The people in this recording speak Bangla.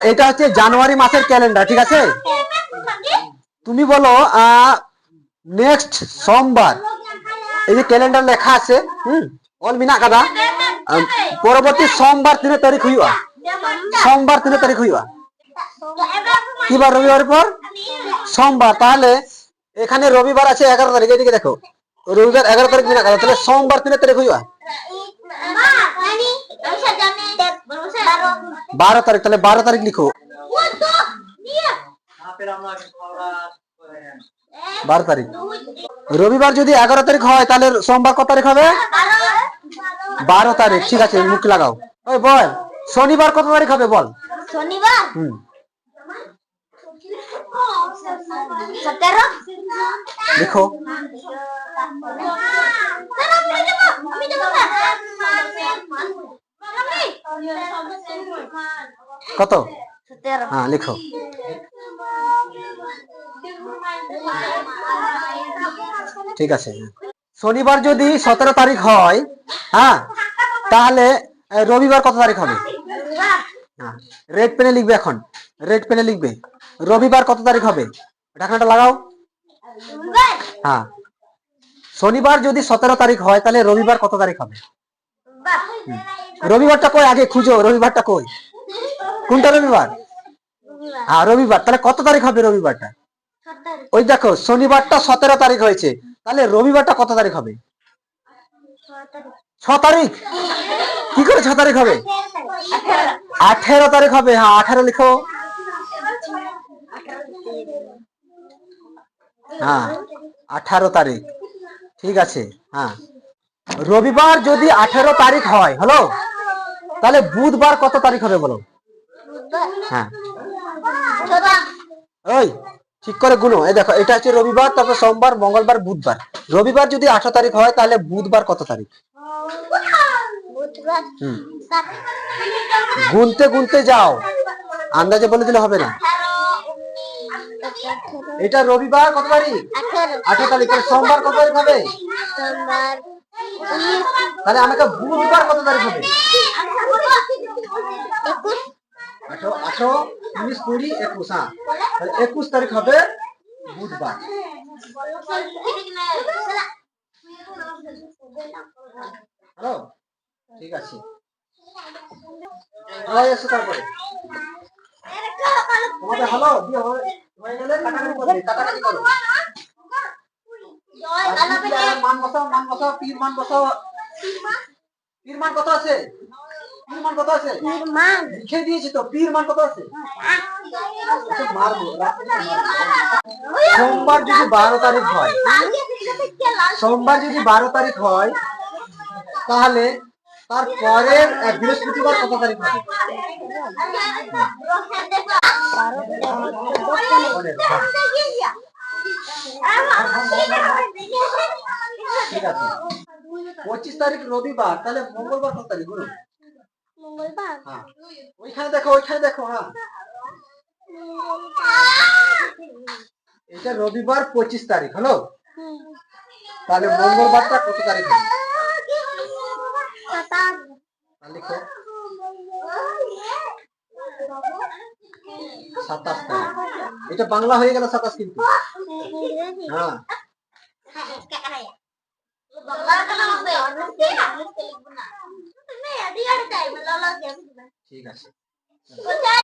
এটা হচ্ছে জানুয়ারি মাসের ক্যালেন্ডার, ঠিক আছে? তুমি বলো নেক্সট সোমবার, এই যে ক্যালেন্ডার লেখা আছে, অল মিনা কাদা, পরবর্তী সোমবার 3 তারিখ হইবা, সোমবার 3 তারিখ হইবা। কি বার? রবিবার পর সোমবার। তাহলে এখানে রবিবার আছে 11 তারিখ, এদিকে দেখো, রবিবার 11 তারিখ মিনা কাদা, তাহলে সোমবার 3 তারিখ হইবা 12 তারিখ। তাহলে 12 তারিখ লিখো, 12 তারিখ। রবিবার যদি 11 তারিখ হয় তাহলে সোমবার কত তারিখ হবে? 12 তারিখ। ঠিক আছে, মুখ লাগাও। ওই বল, শনিবার কত তারিখ হবে বল? শনিবার 17 লিখো। কত? 17। হ্যাঁ লিখো। ঠিক আছে। শনিবার যদি 17 তারিখ হয়, হ্যাঁ, তাহলে রবিবার কত তারিখ হবে? হ্যাঁ, রেড পেনে লিখবে, এখন রেড পেনে লিখবে। রবিবার কত তারিখ হবে? ঢাকনাটা লাগাও। হ্যাঁ, শনিবার যদি 17 তারিখ হয় তাহলে রবিবার কত তারিখ হবে? রবিবারটা কই আগে খুঁজো, রবিবারটা কই? কোনটা রবিবার? হ্যাঁ রবিবার। তাহলে কত তারিখ হবে রবিবারটা? ওই দেখো, শনিবারটা 17 তারিখ হয়েছে, তাহলে রবিবারটা কত তারিখ হবে? 6 তারিখ। কি করে 6 তারিখ হবে? 18 তারিখ হবে। হ্যাঁ 18 লিখো। হ্যাঁ 18 তারিখ। ঠিক আছে। হ্যাঁ, রবিবার যদি 18 তারিখ হয়, হলো, তাহলে বুধবার কত তারিখ হবে বলো? হ্যাঁ, ওই ঠিক করে গুনো। এই দেখো, এটা হচ্ছে রবিবার, তারপর সোমবার, মঙ্গলবার, বুধবার। রবিবার যদি 18 তারিখ হয় তাহলে বুধবার কত তারিখ? গুনতে গুনতে যাও, আন্দাজে বলে দিলে হবে না। এটা রবিবার কত তারিখ? 18 তারিখ। সোমবার কত তারিখ হবে? তাহলে আমাকে বুধবার কত তারিখ হবে? 18, 19, 20, 21। হ্যাঁ, তাহলে 21 তারিখ হবে বুধবার। হ্যালো, ঠিক আছে। তারপরে তোমাদের হলো দিয়ে হয়ে গেলে কাটাকাটি করো। মান বসাও, মান বসাও, পীর মান বসাও। পীর মান কত আছে? পীর মান কত আছে? লিখে দিয়েছি তো, পীর মান কত আছে? সোমবার যদি 12 তারিখ হয়, সোমবার যদি 12 তারিখ হয়, তাহলে তার পরের বৃহস্পতিবার কত তারিখ হবে? ঠিক আছে। 25 তারিখ রবিবার, তাহলে মঙ্গলবার কত তারিখ বলুন? মঙ্গলবার, হ্যাঁ ওইখানে দেখো, ওইখানে দেখো। হ্যাঁ, এটা রবিবার 25 তারিখ হলো, তাহলে মঙ্গলবারটা কত তারিখ হবে? লিখো 27 তারিখ। এটা বাংলা হয়ে গেল 27 কিন্তু। হ্যাঁ ঠিক আছে।